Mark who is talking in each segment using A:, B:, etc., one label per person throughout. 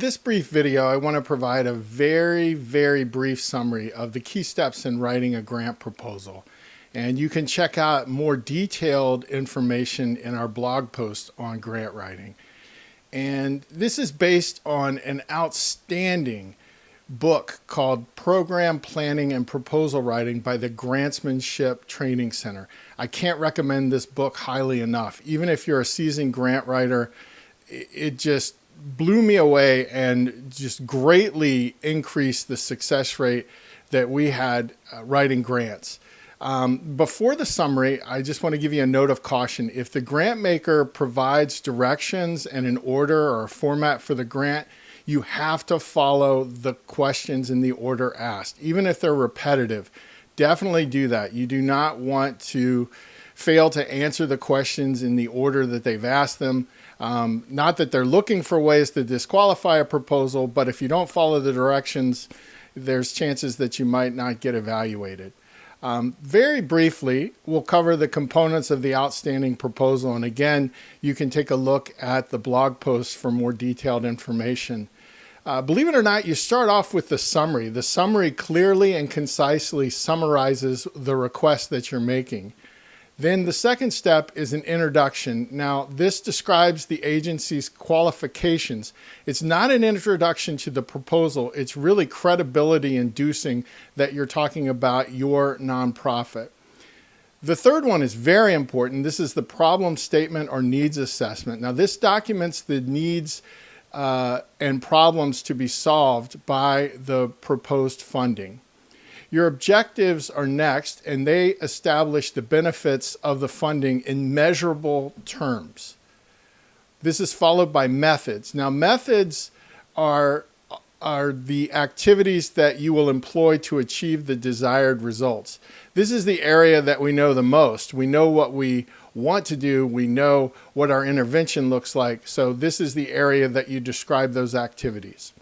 A: this brief video, I want to provide a very brief summary of the key steps in writing a grant proposal. And you can check out more detailed information in our blog post on grant writing. And this is based on an outstanding book called Program Planning and Proposal Writing by the Grantsmanship Training Center. I can't recommend this book highly enough. Even if you're a seasoned grant writer, it just blew me away and just greatly increased the success rate that we had writing grants. Before the summary, I just want to give you a note of caution. If the grant maker provides directions and an order or a format for the grant, you have to follow the questions in the order asked. Even if they're repetitive, definitely do that. You do not want to fail to answer the questions in the order that they've asked them. Not that they're looking for ways to disqualify a proposal, but if you don't follow the directions, there's chances that you might not get evaluated. Very briefly, we'll cover the components of the outstanding proposal. And again, you can take a look at the blog post for more detailed information. Believe it or not, you start off with the summary. The summary clearly and concisely summarizes the request that you're making. Then the second step is an introduction. Now, this describes the agency's qualifications. It's not an introduction to the proposal. It's really credibility inducing that you're talking about your nonprofit. The third one is very important. This is the problem statement or needs assessment. Now, this documents the needs and problems to be solved by the proposed funding. Your objectives are next, and they establish the benefits of the funding in measurable terms. This is followed by methods. Now, methods are the activities that you will employ to achieve the desired results. This is the area that we know the most. We know what we want to do. We know what our intervention looks like. So this is the area that you describe those activities.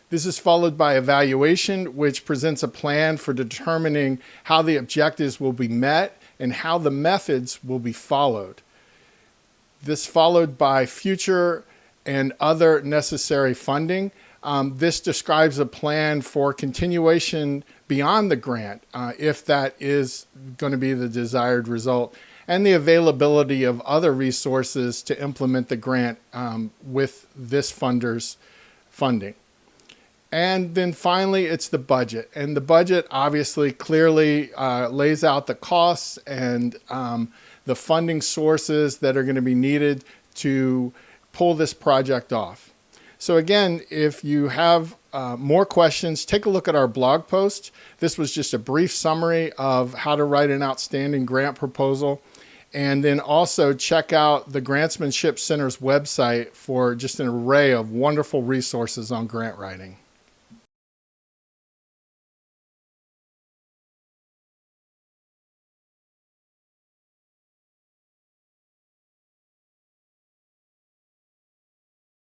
A: This is followed by evaluation, which presents a plan for determining how the objectives will be met and how the methods will be followed. This followed by future and other necessary funding. This describes a plan for continuation beyond the grant, if that is going to be the desired result, and the availability of other resources to implement the grant with this funder's funding. And then finally, it's the budget. And the budget obviously clearly lays out the costs and the funding sources that are going to be needed to pull this project off. So again, if you have more questions, take a look at our blog post. This was just a brief summary of how to write an outstanding grant proposal. And then also check out the Grantsmanship Center's website for just an array of wonderful resources on grant writing.